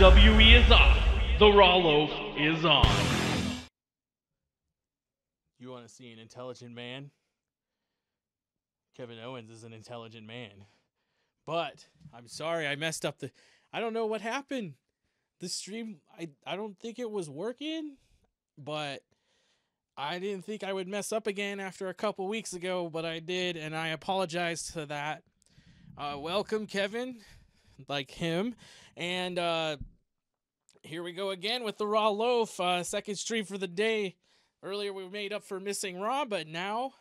WWE is off. The Raw Loaf is on. You want to see an intelligent man? Kevin Owens is an intelligent man. But I'm sorry, I messed up I don't know what happened. The stream, I don't think it was working, but I didn't think I would mess up again after a couple weeks ago, but I did, and I apologize to that. Welcome, Kevin, like him, and here we go again with the Raw Loaf, second stream for the day. Earlier we made up for missing Raw, but now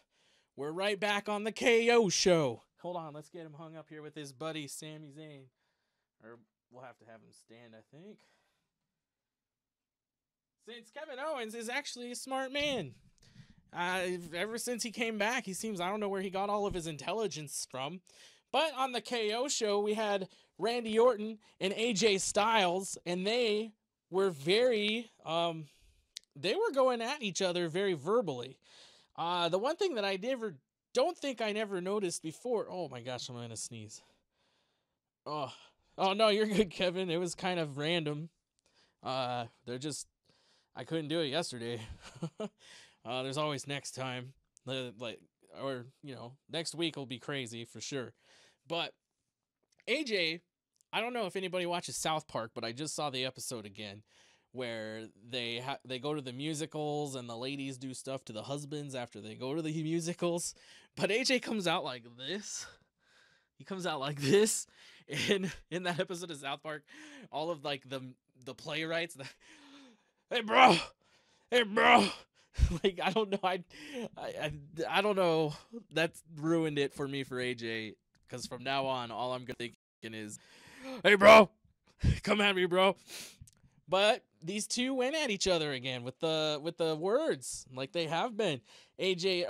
we're right back on the KO show. Hold on, let's get him hung up here with his buddy Sami Zayn. Or we'll have to have him stand, I think. Since Kevin Owens is actually a smart man. Ever since he came back, he seems, I don't know where he got all of his intelligence from. But on the KO show, we had Randy Orton and AJ Styles, and they were very, they were going at each other very verbally. The one thing that I don't think I never noticed before. Oh my gosh, I'm gonna sneeze. Oh no, you're good, Kevin. It was kind of random. I couldn't do it yesterday. There's always next time. Next week will be crazy for sure. But AJ, I don't know if anybody watches South Park, but I just saw the episode again where they go to the musicals and the ladies do stuff to the husbands after they go to the musicals. But AJ comes out like this. He comes out like this in that episode of South Park. All of like the playwrights, hey bro, like I don't know, I don't know. That's ruined it for me for AJ, because from now on all I'm thinking is, hey bro, come at me bro. But these two went at each other again with the words like they have been. AJ,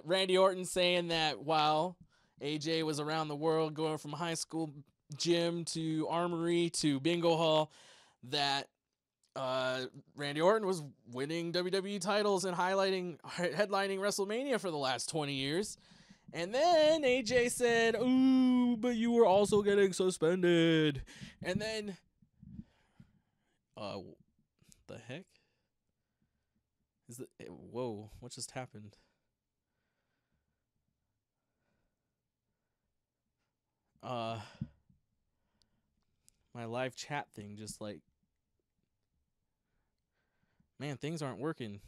Randy Orton saying that while AJ was around the world going from high school gym to armory to bingo hall, that Randy Orton was winning WWE titles and headlining WrestleMania for the last 20 years. And then AJ said, ooh, but you were also getting suspended. And then the heck? Whoa, what just happened? My live chat thing just like, man, things aren't working.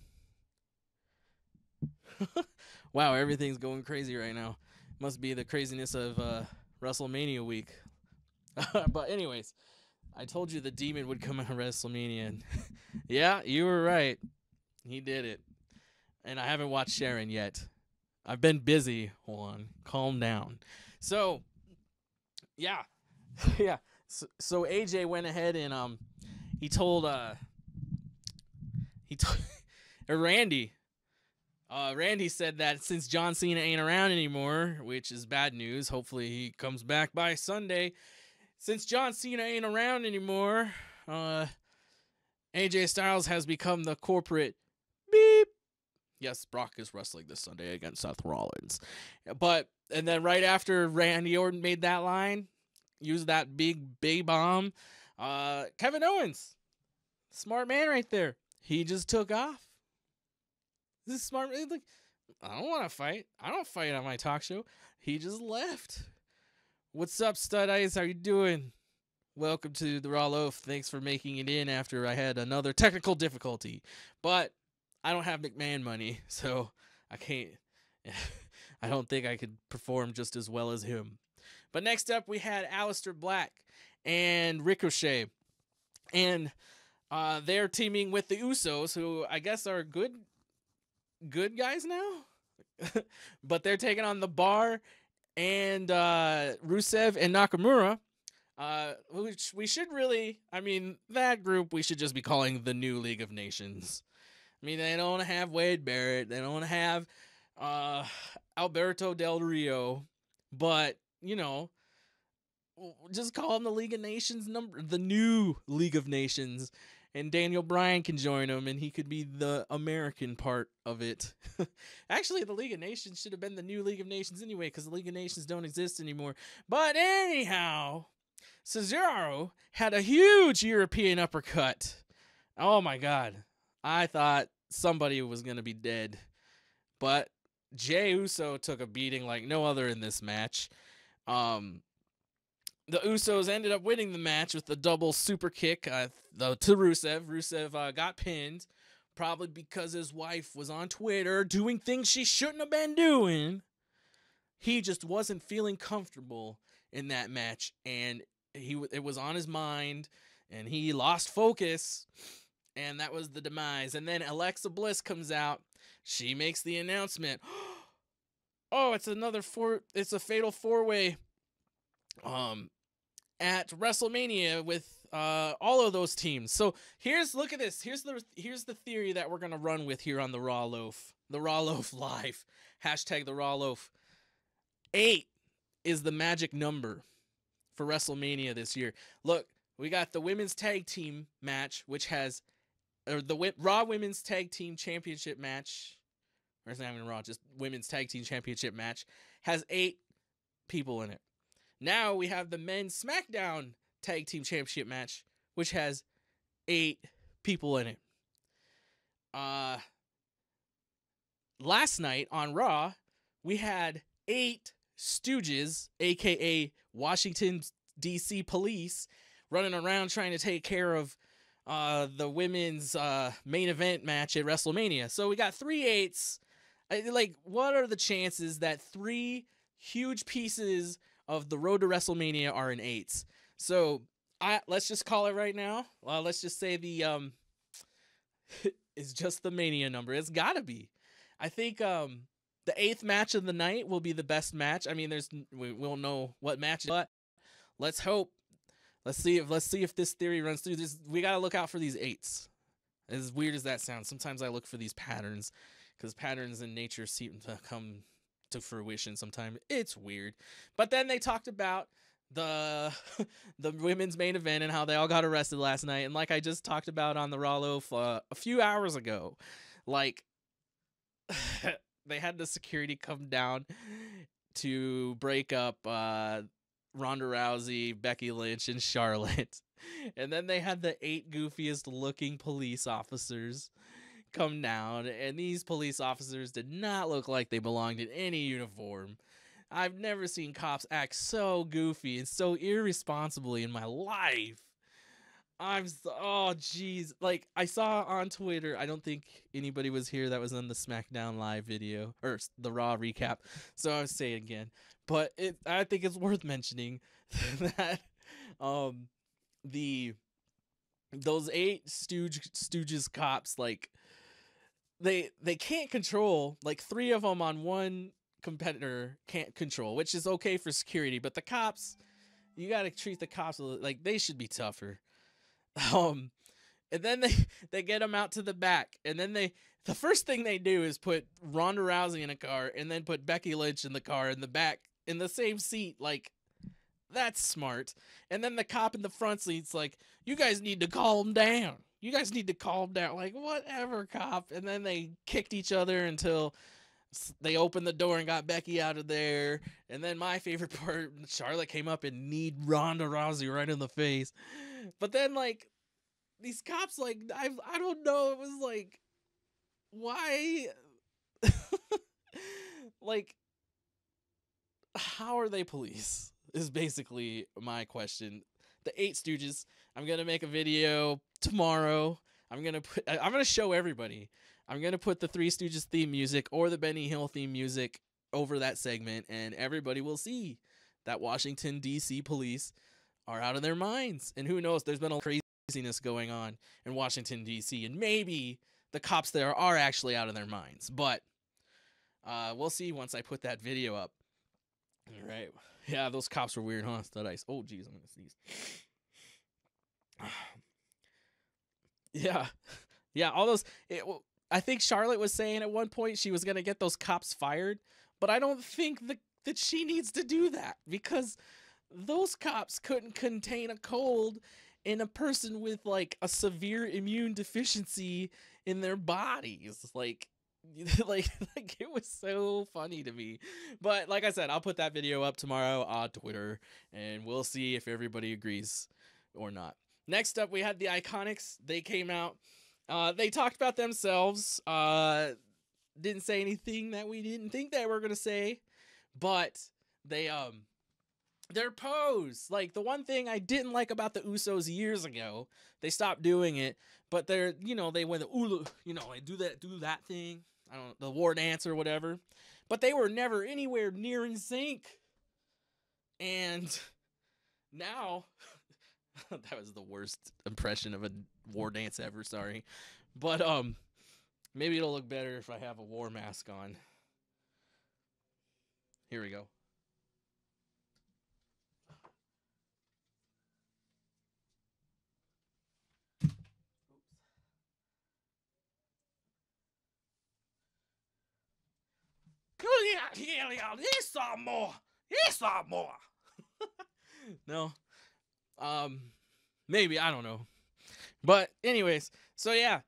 Wow, everything's going crazy right now. Must be the craziness of WrestleMania week. But anyways, I told you the demon would come out of WrestleMania. And yeah, you were right. He did it. And I haven't watched Sharon yet. I've been busy. Hold on. Calm down. So, yeah. Yeah. So AJ went ahead and he told Randy. Randy said that since John Cena ain't around anymore, which is bad news. Hopefully he comes back by Sunday. Since John Cena ain't around anymore, AJ Styles has become the corporate beep. Yes, Brock is wrestling this Sunday against Seth Rollins. And then right after Randy Orton made that line, used that big bomb, Kevin Owens, smart man right there, he just took off. This is smart. Like, I don't want to fight. I don't fight on my talk show. He just left. What's up, Stud Ice? How you doing? Welcome to the Raw Loaf. Thanks for making it in after I had another technical difficulty. But I don't have McMahon money, so I can't. I don't think I could perform just as well as him. But next up, we had Aleister Black and Ricochet. And they're teaming with the Usos, who I guess are good guys now. But they're taking on the Bar and Rusev and Nakamura. Which we should really, that group we should just be calling the New League of Nations. They don't have Wade Barrett. They don't have Alberto Del Rio. But, just call them the League of Nations the New League of Nations. And Daniel Bryan can join them, and he could be the American part of it. Actually, the League of Nations should have been the New League of Nations anyway, because the League of Nations don't exist anymore. But anyhow, Cesaro had a huge European uppercut. Oh my God. I thought somebody was going to be dead. But Jey Uso took a beating like no other in this match. The Usos ended up winning the match with the double super kick to Rusev. Rusev got pinned, probably because his wife was on Twitter doing things she shouldn't have been doing. He just wasn't feeling comfortable in that match, and it was on his mind, and he lost focus, and that was the demise. And then Alexa Bliss comes out. She makes the announcement. Oh, it's a fatal four-way at WrestleMania with all of those teams. So look at this. Here's the theory that we're gonna run with here on the Raw Loaf. The Raw Loaf Live. Hashtag the Raw Loaf. 8 is the magic number for WrestleMania this year. Look, we got the women's tag team match, which has the Raw Women's Tag Team Championship match. Or it's not even Raw, just Women's Tag Team Championship match has 8 people in it. Now we have the Men's Smackdown Tag Team Championship match, which has 8 people in it. Last night on Raw, we had 8 Stooges, aka Washington DC police, running around trying to take care of the women's main event match at WrestleMania. So we got 3 8s. Like, what are the chances that 3 huge pieces of the road to WrestleMania are in 8s? So let's just call it right now. Let's just say the it's just the Mania number. It's gotta be. I think the 8th match of the night will be the best match. I mean, we won't know what match, but let's hope. Let's see if this theory runs through. We gotta look out for these 8s. As weird as that sounds, sometimes I look for these patterns because patterns in nature seem to come to fruition. Sometimes it's weird, but then they talked about the women's main event and how they all got arrested last night, and like I just talked about on the Raw Loaf a few hours ago, like. They had the security come down to break up Ronda Rousey, Becky Lynch, and Charlotte. And then they had the 8 goofiest looking police officers come down. And these police officers did not look like they belonged in any uniform. I've never seen cops so goofy and so irresponsibly in my life. Oh jeez, like I saw on Twitter, I don't think anybody was here that was on the Smackdown live video or the Raw recap, so I'll say it again. But I think it's worth mentioning that those 8 Stooges cops, like they can't control, like 3 of them on one competitor can't control, which is okay for security, but the cops, you got to treat the cops like they should be tougher. And then they get them out to the back, and then the first thing they do is put Ronda Rousey in a car, and then put Becky Lynch in the car in the back in the same seat. Like, that's smart. And then the cop in the front seat's like, "You guys need to calm down. You guys need to calm down." Like, whatever, cop. And then they kicked each other until they opened the door and got Becky out of there. And then my favorite part, Charlotte came up and kneed Ronda Rousey right in the face. But then, like, these cops, like, I don't know. It was like, why? Like, how are they police? Is basically my question. The 8 Stooges. I'm gonna make a video tomorrow. I'm gonna show everybody. I'm gonna put the 3 Stooges theme music or the Benny Hill theme music over that segment, and everybody will see that Washington DC police are out of their minds. And who knows? There's been a craziness going on in Washington DC, and maybe the cops there are actually out of their minds. But we'll see once I put that video up. All right. Yeah, those cops were weird, huh? Stud ice. Oh, geez, I'm gonna sneeze. Yeah, all those. I think Charlotte was saying at one point she was gonna get those cops fired, but I don't think that she needs to do that, because those cops couldn't contain a cold in a person with like a severe immune deficiency in their bodies. Like, like it was so funny to me. But like I said, I'll put that video up tomorrow on Twitter, and we'll see if everybody agrees or not. Next up, we had the Iconics. They came out. They talked about themselves. Didn't say anything that we didn't think they were gonna say, but they their pose, like the one thing I didn't like about the Usos years ago, they stopped doing it, but they're, they went the they do that thing. I don't know, the war dance or whatever, but they were never anywhere near in sync. And now that was the worst impression of a war dance ever, sorry. But maybe it'll look better if I have a war mask on. Here we go. More. No. Maybe, I don't know. But anyways, so yeah,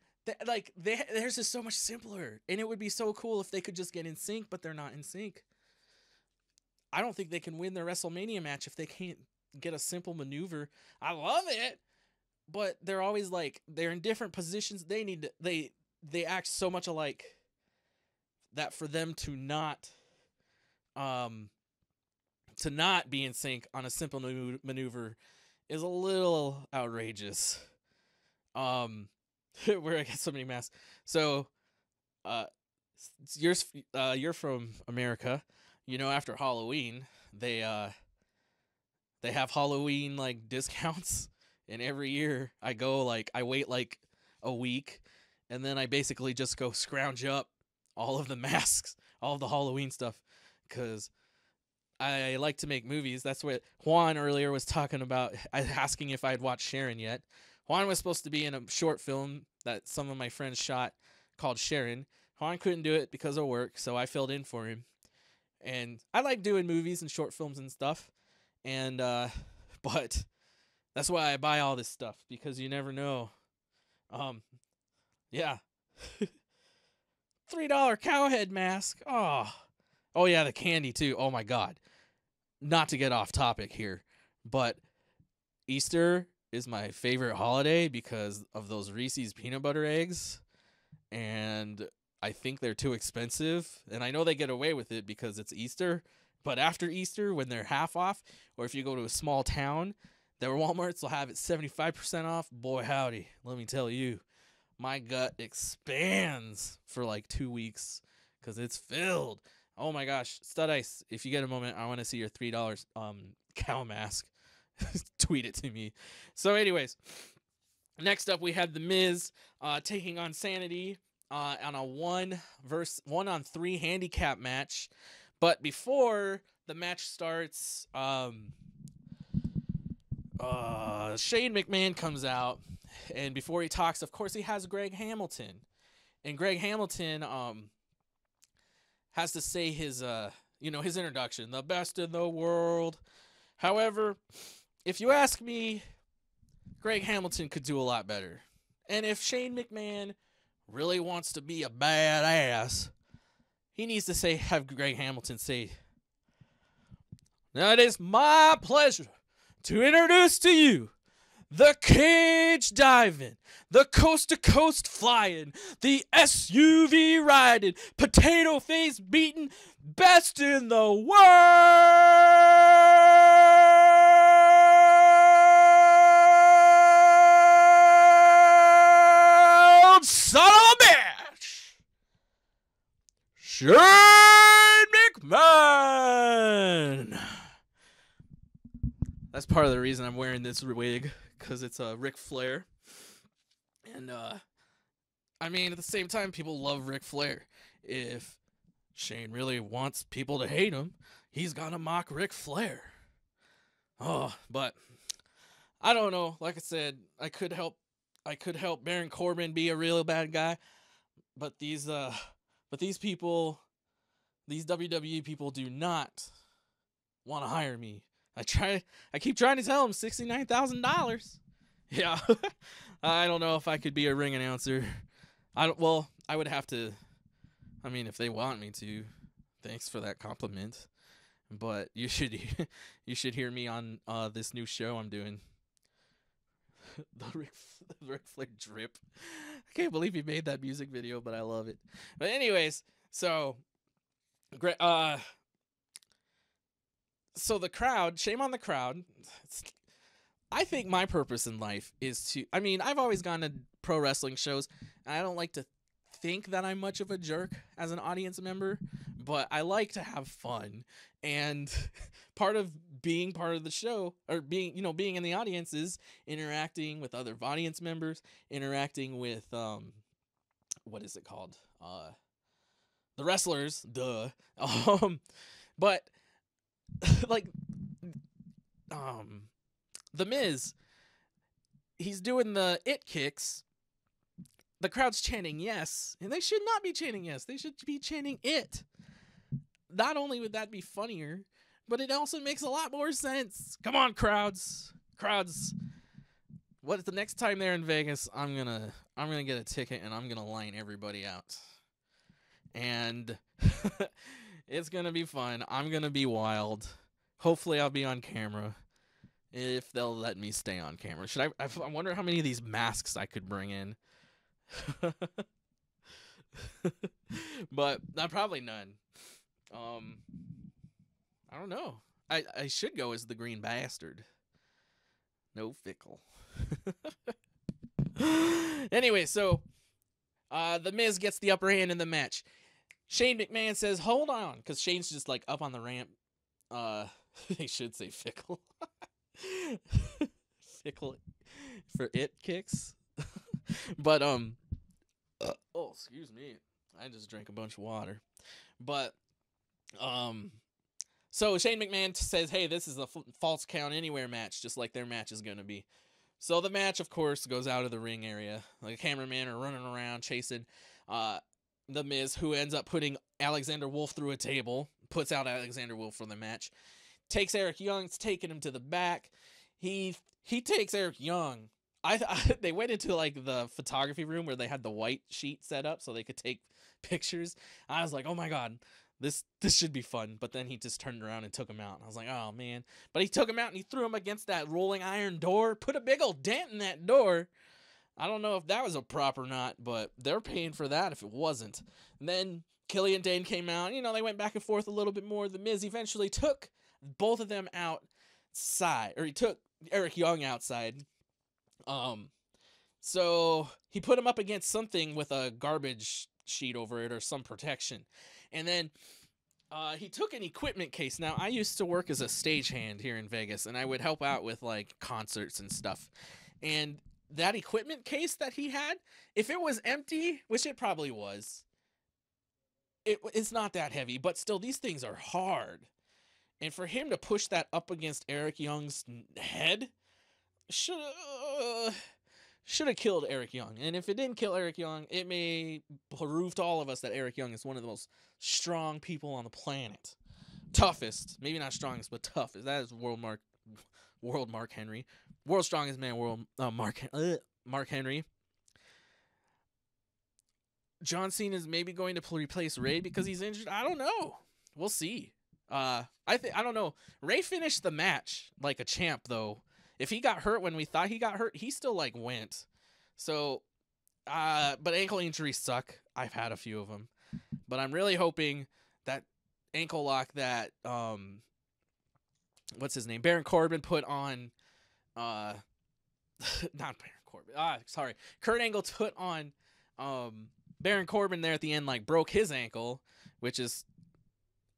theirs is so much simpler, and it would be so cool if they could just get in sync, but they're not in sync. I don't think they can win their WrestleMania match if they can't get a simple maneuver. I love it, but they're always they're in different positions. They act so much alike that for them to not be in sync on a simple maneuver is a little outrageous. Where I get so many masks. So, you're from America. After Halloween, they have Halloween discounts, and every year I go I wait a week, and then I basically just go scrounge up all of the masks, all of the Halloween stuff, because I like to make movies. That's what Juan earlier was talking about, asking if I'd watched Sharon yet. Juan was supposed to be in a short film that some of my friends shot called Sharon. Juan couldn't do it because of work, so I filled in for him. And I like doing movies and short films and stuff. And, but that's why I buy all this stuff, because you never know. Yeah. $3 cowhead mask. Oh yeah, the candy too. Oh my God. Not to get off topic here, but Easter is my favorite holiday because of those Reese's peanut butter eggs, and I think they're too expensive, and I know they get away with it because it's Easter, but after Easter, when they're half off, or if you go to a small town, their Walmarts will have it 75% off. Boy howdy, let me tell you, my gut expands for 2 weeks because it's filled. Oh my gosh, Stud Ice, if you get a moment, I want to see your $3 cow mask. Tweet it to me. So anyways, next up we have The Miz taking on Sanity on a 1-on-3 handicap match. But before the match starts, Shane McMahon comes out, and before he talks, of course, he has Greg Hamilton. And Greg Hamilton has to say his introduction, the best in the world. However, if you ask me, Greg Hamilton could do a lot better. And if Shane McMahon really wants to be a badass, he needs to have Greg Hamilton say, "Now it is my pleasure to introduce to you the cage diving, the coast-to-coast flying, the SUV riding, potato face beating, best in the world, son of a bitch, Shane McMahon." That's part of the reason I'm wearing this wig, because it's a Ric Flair. And, I mean, at the same time, people love Ric Flair. If Shane really wants people to hate him, he's gonna mock Ric Flair. Oh, but I don't know. Like I said, I could help Baron Corbin be a real bad guy, but these people, these WWE people do not want to hire me. I keep trying to tell him $69,000. Yeah. I don't know if I could be a ring announcer. I would have to I mean, if they want me to, thanks for that compliment. But you should you should hear me on this new show I'm doing. the Ric Flair drip. I can't believe he made that music video, but I love it. But anyways, so great. So the crowd, shame on the crowd. I think my purpose in life is to, I mean, I've always gone to pro wrestling shows, and I don't like to think that I'm much of a jerk as an audience member, but I like to have fun. And part of being part of the show, or being, being in the audience, is interacting with other audience members, interacting with, what is it called? The wrestlers, duh. But like, The Miz, he's doing the it kicks. The crowd's chanting yes, and they should not be chanting yes. They should be chanting it. Not only would that be funnier, but it also makes a lot more sense. Come on, crowds. What, the next time they're in Vegas, I'm gonna get a ticket and I'm gonna line everybody out. And it's gonna be fun. I'm gonna be wild. Hopefully I'll be on camera. If they'll let me stay on camera. I wonder how many of these masks I could bring in. But probably none. I don't know. I should go as the Green Bastard. No Fickle. Anyway, so The Miz gets the upper hand in the match. Shane McMahon says, hold on, because Shane's just like up on the ramp. They should say Fickle. Fickle for it kicks. But oh, excuse me, I just drank a bunch of water. But so Shane McMahon says, hey, this is a false count anywhere match, just like their match is gonna be. So the match, of course, goes out of the ring area. Like, a cameraman are running around chasing The Miz, who ends up putting Alexander Wolf through a table, puts out Alexander Wolf for the match. Takes Eric Young's taking him to the back. He takes Eric Young. They went into like the photography room where they had the white sheet set up so they could take pictures. I was like, oh my god, this should be fun. But then he just turned around and took him out. And I was like, oh man. But he took him out and he threw him against that rolling iron door. Put a big old dent in that door. I don't know if that was a prop or not, but they're paying for that if it wasn't. And then Killian Dane came out. They went back and forth a little bit more. The Miz eventually took both of them outside, or he took Eric Young outside. So he put him up against something with a garbage sheet over it or some protection. And then he took an equipment case. Now, I used to work as a stagehand here in Vegas, and I would help out with like concerts and stuff. And that equipment case that he had, if it was empty, which it probably was, it's not that heavy, but still, these things are hard. And for him to push that up against Eric Young's head should have killed Eric Young. And if it didn't kill Eric Young, it may prove to all of us that Eric Young is one of the most strong people on the planet. Toughest, maybe not strongest, but toughest. That is World Mark Henry. World's strongest man, Mark Henry. John Cena is maybe going to replace Ray because he's injured. I don't know. We'll see. I don't know. Ray finished the match like a champ, though. If he got hurt when we thought he got hurt, he still like went. So, but ankle injuries suck. I've had a few of them, but I'm really hoping that ankle lock that what's his name, Baron Corbin put on, not Baron Corbin. Sorry, Kurt Angle put on Baron Corbin there at the end, like broke his ankle, which is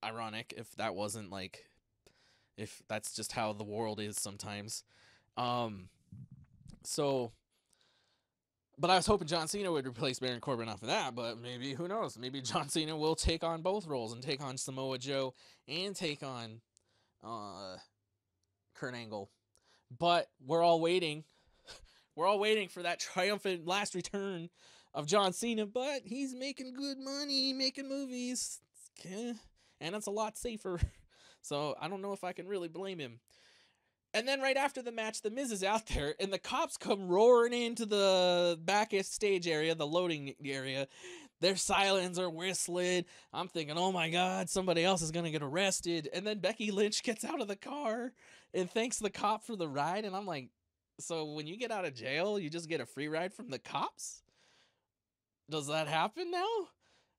ironic if that wasn't like, if that's just how the world is sometimes. So, but I was hoping John Cena would replace Baron Corbin off of that, but maybe, who knows? Maybe John Cena will take on both roles and take on Samoa Joe and take on Kurt Angle. But we're all waiting. We're all waiting for that triumphant last return of John Cena, but he's making good money, making movies, and it's a lot safer. So I don't know if I can really blame him. And then right after the match, The Miz is out there, and the cops come roaring into the back stage area, the loading area. Their sirens are whistling. I'm thinking, oh my God, somebody else is going to get arrested. And then Becky Lynch gets out of the car and thanks the cop for the ride. And I'm like, so when you get out of jail, you just get a free ride from the cops? Does that happen now?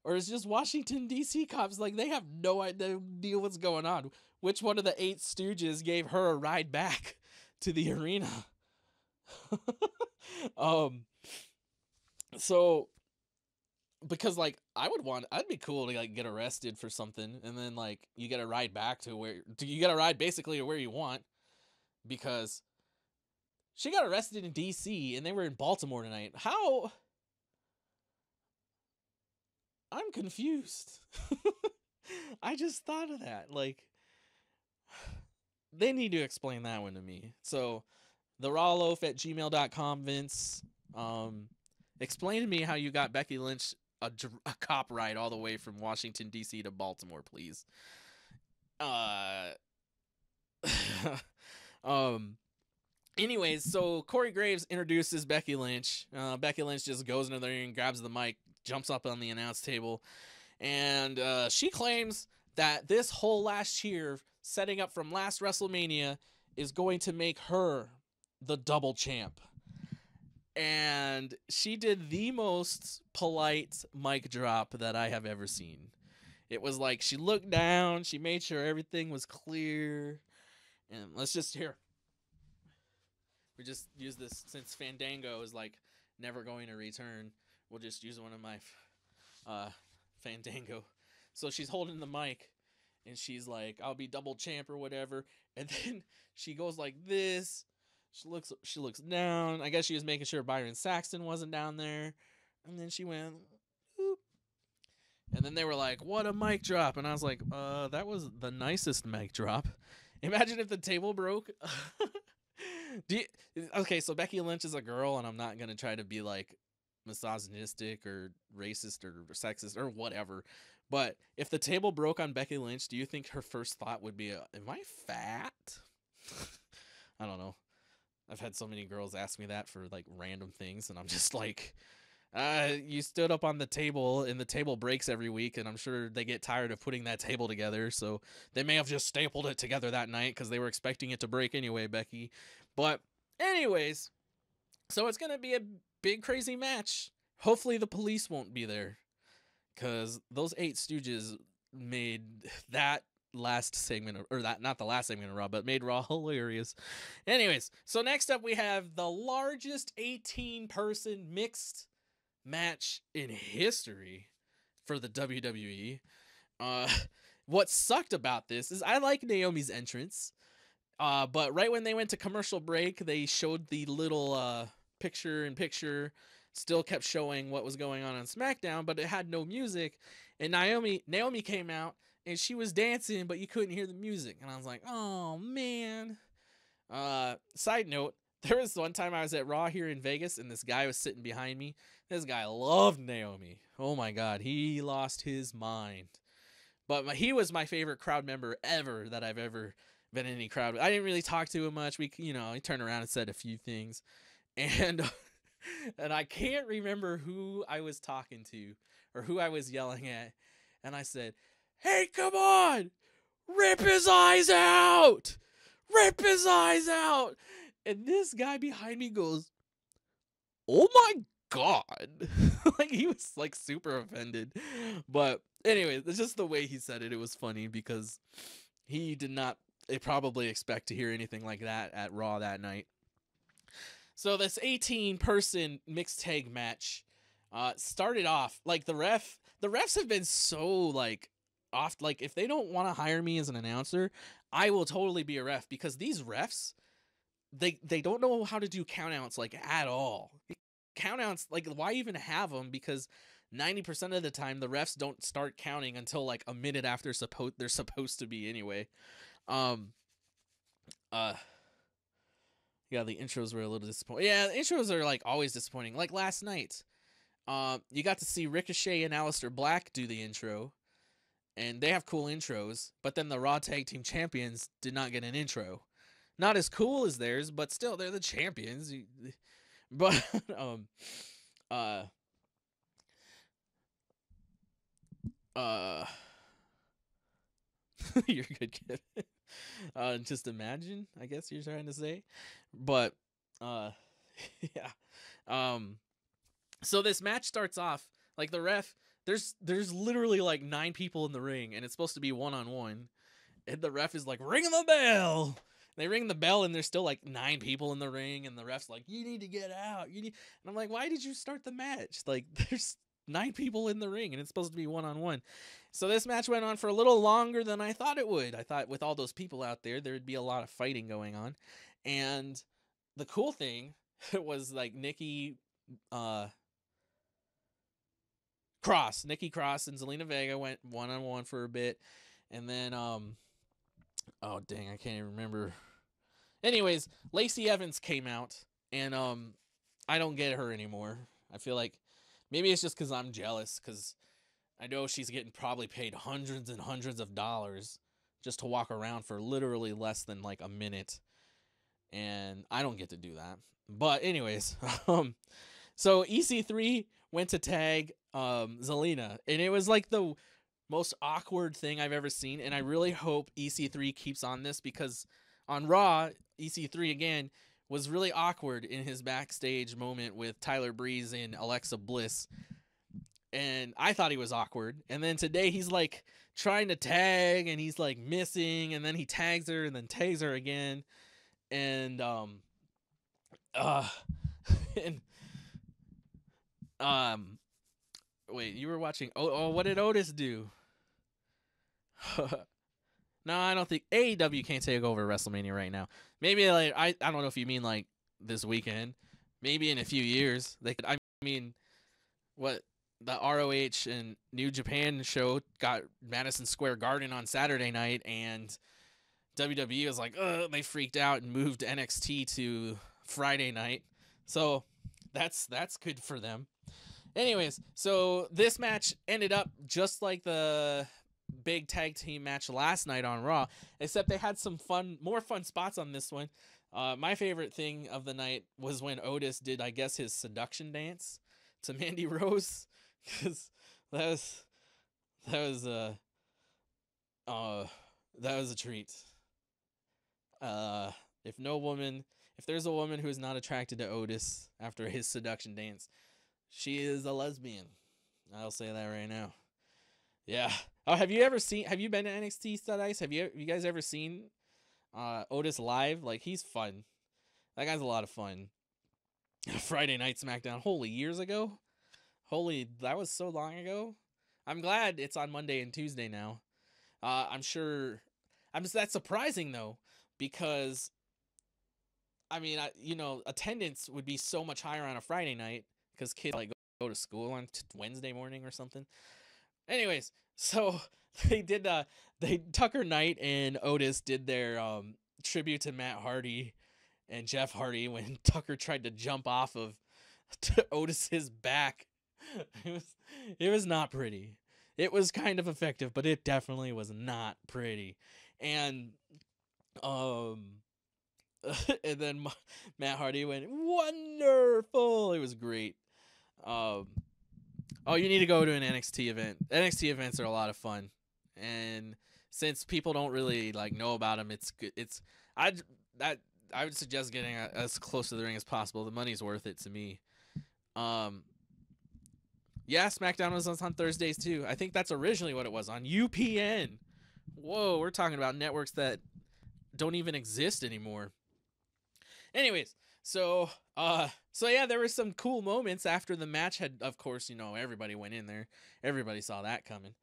Or is just Washington, D.C. cops like they have no idea what's going on? Which one of the 8 Stooges gave her a ride back to the arena? So because like I'd be cool to like get arrested for something and then like you get a ride back to where you get a ride basically to where you want, because she got arrested in DC and they were in Baltimore tonight. How? I'm confused. I just thought of that. Like, they need to explain that one to me. So the rawloaf@gmail.com, Vince. Explain to me how you got Becky Lynch a cop ride all the way from Washington, D.C. to Baltimore, please. Anyways, so Corey Graves introduces Becky Lynch. Becky Lynch just goes into the ring, grabs the mic, jumps up on the announce table, and she claims that this whole last year, setting up from last WrestleMania, is going to make her the double champ. And she did the most polite mic drop that I have ever seen. It was like she looked down, she made sure everything was clear, and let's just hear. We just use this since Fandango is like never going to return. We'll just use one of my Fandango. So she's holding the mic, and she's like, "I'll be double champ" or whatever. And then she goes like this. She looks down. I guess she was making sure Byron Saxton wasn't down there. And then she went, "Oop." And then they were like, "What a mic drop!" And I was like, that was the nicest mic drop. Imagine if the table broke." Okay, so Becky Lynch is a girl, and I'm not gonna try to be like misogynistic or racist or sexist or whatever, but if the table broke on Becky Lynch, do you think her first thought would be, am I fat? I don't know. I've had so many girls ask me that for like random things, and I'm just like, you stood up on the table and the table breaks every week, and I'm sure they get tired of putting that table together, so they may have just stapled it together that night because they were expecting it to break anyway, Becky. But anyways, so it's gonna be a big crazy match. Hopefully the police won't be there, because those 8 Stooges made that last segment, or that, not the last segment of Raw, but made Raw hilarious. Anyways, so next up we have the largest 18-person mixed match in history for the WWE. What sucked about this is I like Naomi's entrance, but right when they went to commercial break, they showed the little picture-in-picture, still kept showing what was going on Smackdown, but it had no music, and Naomi came out, and she was dancing, but you couldn't hear the music. And I was like, oh, man. Side note, there was one time I was at Raw here in Vegas, and this guy was sitting behind me. This guy loved Naomi. Oh, my God. He lost his mind. But he was my favorite crowd member ever that I've ever been in any crowd. I didn't really talk to him much. He turned around and said a few things. And and I can't remember who I was talking to or who I was yelling at. And I said, "Hey, come on! Rip his eyes out! Rip his eyes out!" And this guy behind me goes, "Oh my God." Like, he was like super offended. But anyway, it's just the way he said it. It was funny because he did not probably expect to hear anything like that at Raw that night. So this 18-person mixed tag match started off like the refs have been so like off. Like, if they don't want to hire me as an announcer, I will totally be a ref, because these refs, they don't know how to do countouts like at all. Countouts, like, why even have them? Because 90% of the time the refs don't start counting until like a minute after they're supposed to be anyway. Yeah, the intros were a little disappointing. Yeah, the intros are like always disappointing. Like last night, you got to see Ricochet and Aleister Black do the intro, and they have cool intros. But then the Raw Tag Team Champions did not get an intro. Not as cool as theirs, but still, they're the champions. But Uh, you're a good kid. Just imagine, I guess you're trying to say, but uh, yeah. So this match starts off like the ref. There's literally like 9 people in the ring, and it's supposed to be 1-on-1. And the ref is like, ring the bell. They ring the bell, and there's still like 9 people in the ring, and the ref's like, you need to get out. You need. And I'm like, why did you start the match? Like, there's 9 people in the ring, and it's supposed to be 1-on-1. So this match went on for a little longer than I thought it would. I thought with all those people out there, there'd be a lot of fighting going on. And the cool thing was like Nikki Cross and Zelina Vega went 1-on-1 for a bit. And then oh dang, I can't even remember. Anyways, Lacey Evans came out, and I don't get her anymore. I feel like maybe it's just because I'm jealous, because I know she's getting probably paid hundreds and hundreds of dollars just to walk around for literally less than like a minute, and I don't get to do that. But anyways, so EC3 went to tag Zelina, and it was like the most awkward thing I've ever seen, and I really hope EC3 keeps on this, because on Raw, EC3 again was really awkward in his backstage moment with Tyler Breeze and Alexa Bliss, and I thought he was awkward. And then today he's like trying to tag, and he's like missing, and then he tags her and then tags her again, and and wait, you were watching? Oh, what did Otis do? No, I don't think AEW can't take over WrestleMania right now. Maybe like I don't know if you mean like this weekend. Maybe in a few years they could. I mean, what the ROH and New Japan show got Madison Square Garden on Saturday night, and WWE was like, they freaked out and moved NXT to Friday night. So that's good for them. Anyways, so this match ended up just like the big tag team match last night on Raw, except they had some more fun spots on this one. My favorite thing of the night was when Otis did, I guess, his seduction dance to Mandy Rose, because that was a treat. If there's a woman who is not attracted to Otis after his seduction dance, she is a lesbian. I'll say that right now. Yeah. Oh, have you been to NXT Stud Ice? Have you guys ever seen Otis live? Like, he's fun. That guy's a lot of fun. Friday Night Smackdown. Holy, years ago? Holy, that was so long ago. I'm glad it's on Monday and Tuesday now. That's surprising though, because I mean, attendance would be so much higher on a Friday night because kids like go to school on Wednesday morning or something. Anyways, so Tucker Knight and Otis did their tribute to Matt Hardy and Jeff Hardy when Tucker tried to jump off of Otis's back. It was not pretty. It was kind of effective, but it definitely was not pretty. And and then Matt Hardy went, wonderful. It was great. Oh, you need to go to an NXT event. NXT events are a lot of fun, and since people don't really like know about them, it's good. I would suggest getting as close to the ring as possible. The money's worth it to me. Yeah, Smackdown was on Thursdays too. I think that's originally what it was, on UPN. Whoa, we're talking about networks that don't even exist anymore. Anyways, so yeah, there were some cool moments after the match had, of course, everybody went in there. Everybody saw that coming.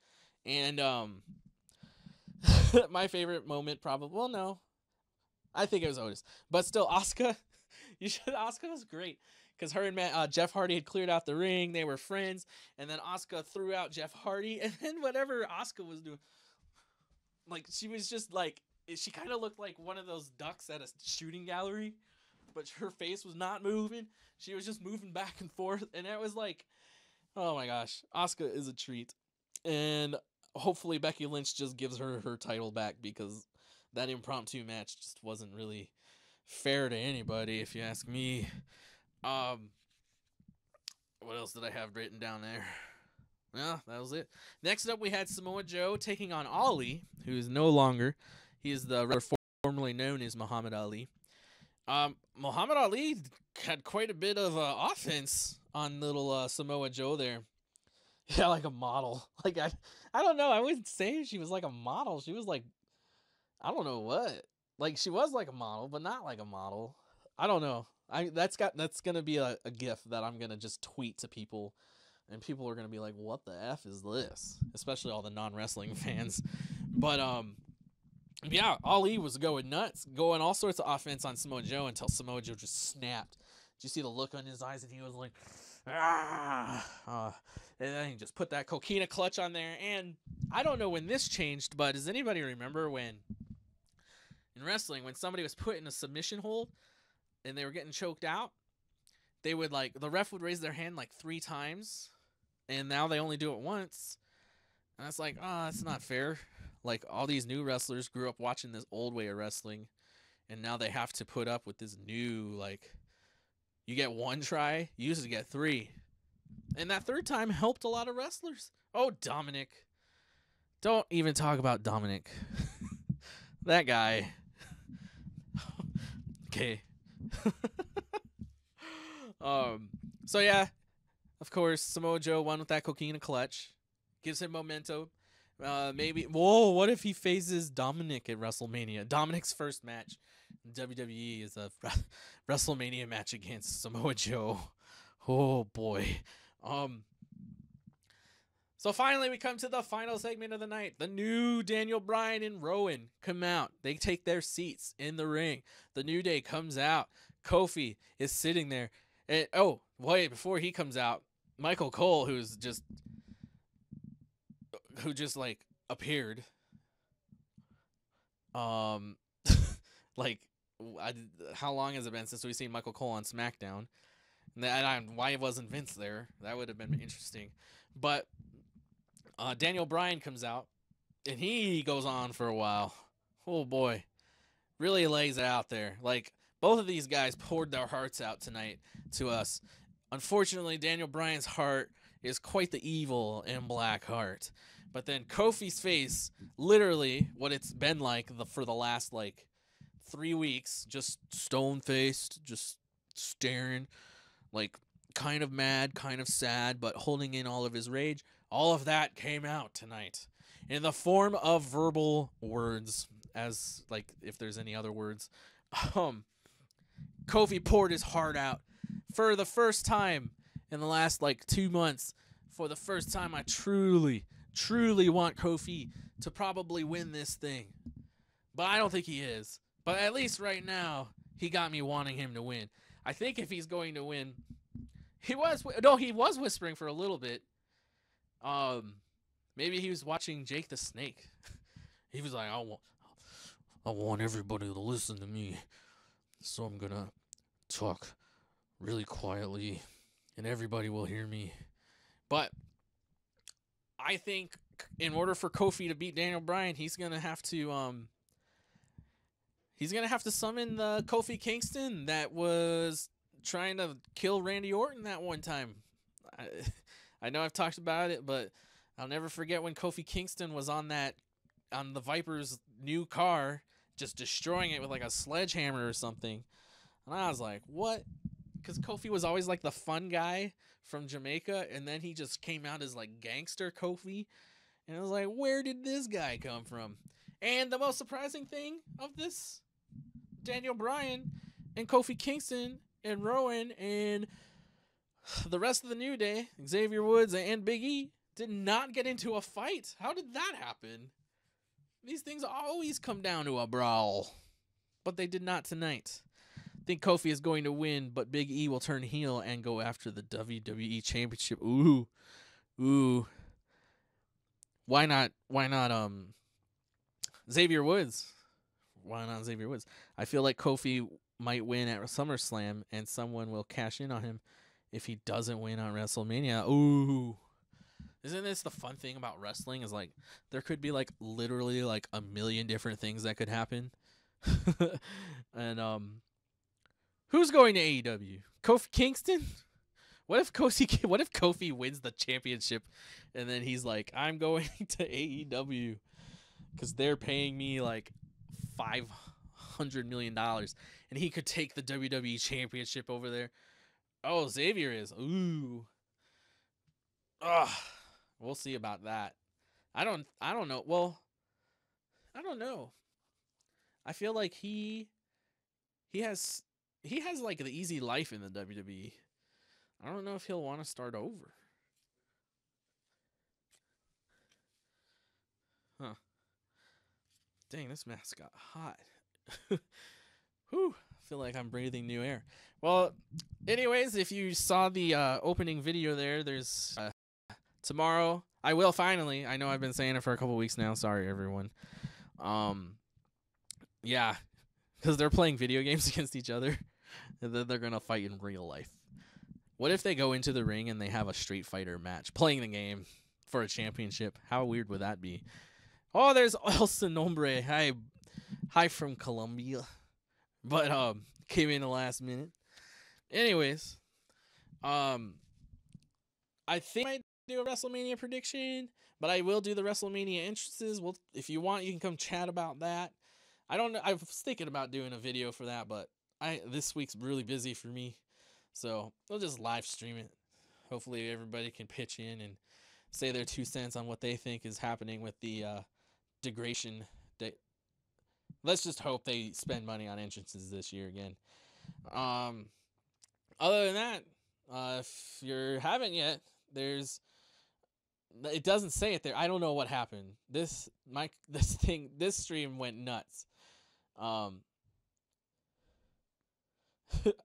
And my favorite moment I think it was Otis. But still, Asuka, Asuka was great. Because her and Jeff Hardy had cleared out the ring. They were friends. And then Asuka threw out Jeff Hardy. And then whatever Asuka was doing, like, she was just like, she kind of looked like one of those ducks at a shooting gallery. But her face was not moving. She was just moving back and forth. And it was like, oh my gosh. Asuka is a treat. And hopefully Becky Lynch just gives her title back, because that impromptu match just wasn't really fair to anybody, if you ask me. What else did I have written down there? Yeah, that was it. Next up, we had Samoa Joe taking on Ali, who is no longer. He is the wrestler formerly known as Muhammad Ali. Muhammad Ali had quite a bit of offense on little Samoa Joe there. Yeah, like a model. Like I don't know. I wouldn't say she was like a model. She was like, I don't know what. Like she was like a model, but not like a model. I don't know. That's gonna be a gif that I'm gonna just tweet to people, and people are gonna be like, "What the f is this?" Especially all the non-wrestling fans. But yeah, Ali was going nuts, going all sorts of offense on Samoa Joe until Samoa Joe just snapped. Did you see the look on his eyes? And he was like, and then he just put that coquina clutch on there. And I don't know when this changed, but does anybody remember when in wrestling, when somebody was put in a submission hold and they were getting choked out, they would the ref would raise their hand like 3 times, and now they only do it once. And it's like, that's not fair. Like, all these new wrestlers grew up watching this old way of wrestling, and now they have to put up with this new, you get 1 try, you used to get 3. And that 3rd time helped a lot of wrestlers. Oh, Dominic. Don't even talk about Dominic. That guy. Okay. So yeah, of course, Samoa Joe won with that coquina clutch. Gives him momentum. Maybe. Whoa! What if he faces Dominic at WrestleMania? Dominic's first match in WWE is a WrestleMania match against Samoa Joe. Oh boy. So finally, we come to the final segment of the night. The new Daniel Bryan and Rowan come out. They take their seats in the ring. The New Day comes out. Kofi is sitting there. And, oh, wait! Before he comes out, Michael Cole, who just appeared. How long has it been since we've seen Michael Cole on Smackdown? And why wasn't Vince there? That would have been interesting. But Daniel Bryan comes out, and he goes on for a while. Oh boy, really lays it out there. Like, both of these guys poured their hearts out tonight to us. Unfortunately, Daniel Bryan's heart is quite the evil and black heart. But then Kofi's face, literally what it's been like for the last 3 weeks, just stone-faced, just staring, kind of mad, kind of sad, but holding in all of his rage. All of that came out tonight in the form of verbal words, as if there's any other words. Kofi poured his heart out for the first time in the last 2 months. For the first time, I truly want Kofi to probably win this thing. But I don't think he is. But at least right now, he got me wanting him to win. I think if he's going to win, he was whispering for a little bit. Maybe he was watching Jake the Snake. He was like, I want everybody to listen to me. So I'm gonna talk really quietly and everybody will hear me. But I think in order for Kofi to beat Daniel Bryan, he's gonna have to summon the Kofi Kingston that was trying to kill Randy Orton that one time. I know I've talked about it, but I'll never forget when Kofi Kingston was on the Viper's new car, just destroying it with a sledgehammer or something. And I was like, what? Because Kofi was always the fun guy from Jamaica, and then he just came out as gangster Kofi. And I was like, where did this guy come from? And the most surprising thing of this, Daniel Bryan and Kofi Kingston and Rowan and the rest of the New Day, Xavier Woods and Big E, did not get into a fight. How did that happen? These things always come down to a brawl. But they did not tonight. I think Kofi is going to win, but Big E will turn heel and go after the WWE Championship. Ooh. Why not Xavier Woods? Why not Xavier Woods? I feel like Kofi might win at SummerSlam, and someone will cash in on him if he doesn't win on WrestleMania. Ooh. Isn't this the fun thing about wrestling? Is there could be literally a million different things that could happen. And who's going to AEW? Kofi Kingston What if Kofi wins the championship, and then he's like, I'm going to AEW because they're paying me like $500 million, and he could take the WWE championship over there. Oh, Xavier is. Ooh. Ugh. We'll see about that. I don't know. Well, I don't know. I feel like he has like the easy life in the WWE. I don't know if he'll want to start over. Huh. Dang, this mask got hot. Whew. I feel like I'm breathing new air. Well, anyways, if you saw the opening video there's tomorrow. I will finally. I know I've been saying it for a couple weeks now. Sorry, everyone. Yeah, because they're playing video games against each other, and then they're gonna fight in real life. What if they go into the ring and they have a Street Fighter match, playing the game for a championship? How weird would that be? Oh, there's El Nombre. Hi from Colombia, but came in the last minute. Anyways, I think I might do a WrestleMania prediction, but I will do the WrestleMania entrances. Well, if you want, you can come chat about that. I don't know. I was thinking about doing a video for that, but this week's really busy for me, so we'll just live stream it. Hopefully, everybody can pitch in and say their 2 cents on what they think is happening with the degradation. Let's just hope they spend money on entrances this year again. Other than that, if you haven't yet, it doesn't say it there. I don't know what happened. This stream went nuts.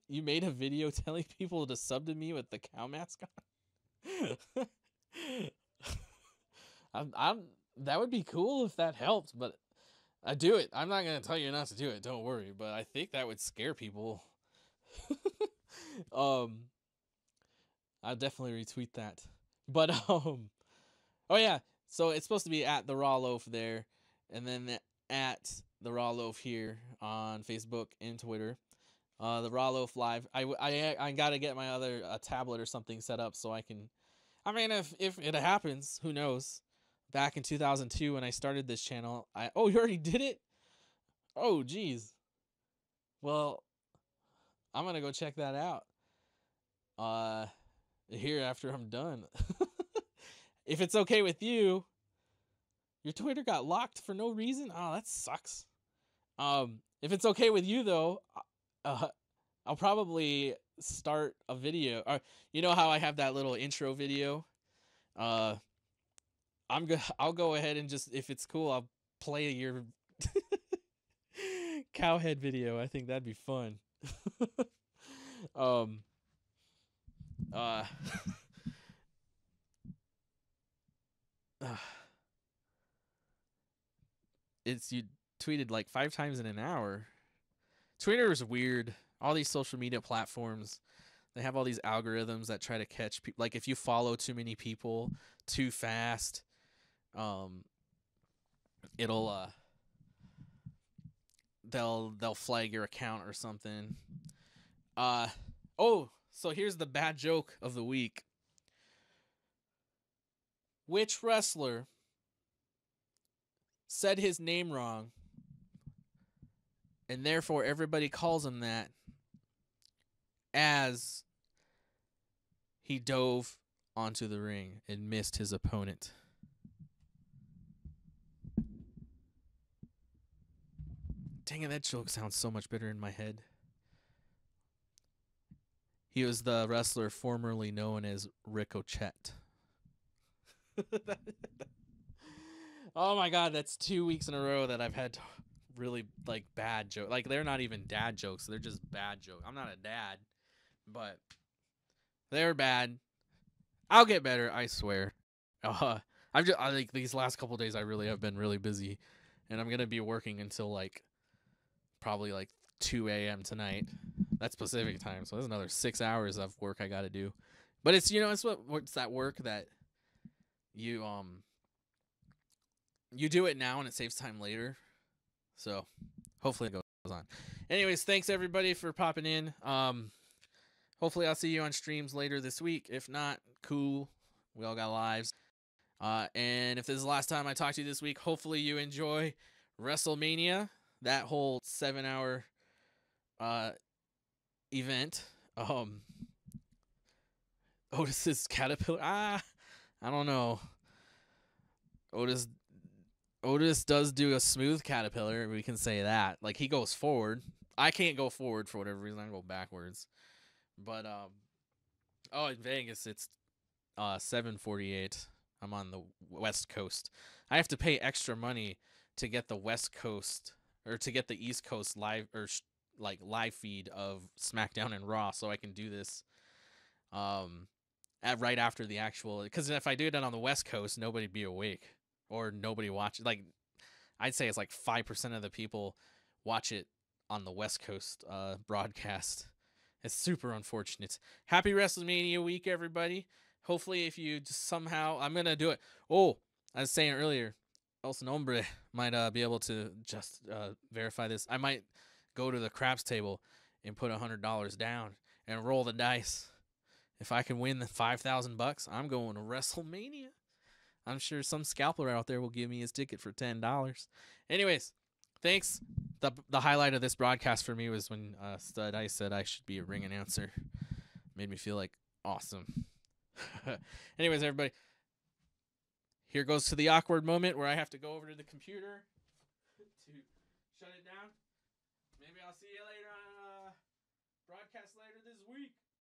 You made a video telling people to sub to me with the cow mask on. That would be cool if that helped, but I do it. I'm not gonna tell you not to do it. Don't worry. But I think that would scare people. I'll definitely retweet that. But oh yeah. So it's supposed to be at the Raw Loaf there, and then at the Raw Loaf here on Facebook and Twitter. The Raw Loaf Live. I gotta get my other tablet or something set up so I can. I mean, if it happens, who knows? Back in 2002 when I started this channel, oh, you already did it? Oh, geez. Well, I'm gonna go check that out. Here after I'm done. If it's okay with you, your Twitter got locked for no reason. Oh, that sucks. If it's okay with you though, I'll probably start a video. You know how I have that little intro video? I'll go ahead and just, if it's cool, I'll play your cowhead video. I think that'd be fun. You tweeted like 5 times in an hour. Twitter is weird. All these social media platforms, they have all these algorithms that try to catch people. Like if you follow too many people too fast, it'll they'll flag your account or something. So here's the bad joke of the week. Which wrestler said his name wrong, and therefore everybody calls him that, as he dove onto the ring and missed his opponent? Dang it, that joke sounds so much better in my head. He was the wrestler formerly known as Ricochet. Oh my god, that's 2 weeks in a row that I've had really like bad jokes. Like they're not even dad jokes, they're just bad jokes. I'm not a dad, but they're bad. I'll get better, I swear. I like these last couple days I really have been really busy, and I'm gonna be working until like probably like 2 a.m. tonight. That's Pacific time, so there's another 6 hours of work I gotta do. But it's, you know, it's that work that you do it now and it saves time later. So hopefully it goes on. Anyways, thanks everybody for popping in. hopefully I'll see you on streams later this week. If not, cool. We all got lives. And if this is the last time I talk to you this week, hopefully you enjoy WrestleMania, that whole 7-hour event. Otis's caterpillar. I don't know. Otis does do a smooth caterpillar. We can say that. Like, he goes forward. I can't go forward for whatever reason. I go backwards. But in Vegas it's 7:48. I'm on the West Coast. I have to pay extra money to get the West Coast or to get the East Coast live or live feed of SmackDown and Raw, so I can do this right after the actual. Because if I do it on the West Coast, nobody'd be awake or nobody watch. Like, I'd say it's like 5% of the people watch it on the West Coast broadcast. It's super unfortunate. Happy WrestleMania week, everybody. Hopefully, if you just somehow, I'm going to do it. Oh, I was saying earlier, El Nombre might be able to just verify this. I might go to the craps table and put $100 down and roll the dice. If I can win the $5,000, I'm going to WrestleMania. I'm sure some scalper out there will give me his ticket for $10. Anyways, thanks. The highlight of this broadcast for me was when Stud Ice said I should be a ring announcer. Made me feel like awesome. Anyways, everybody, here goes to the awkward moment where I have to go over to the computer to shut it down. Maybe I'll see you later on broadcast later this week.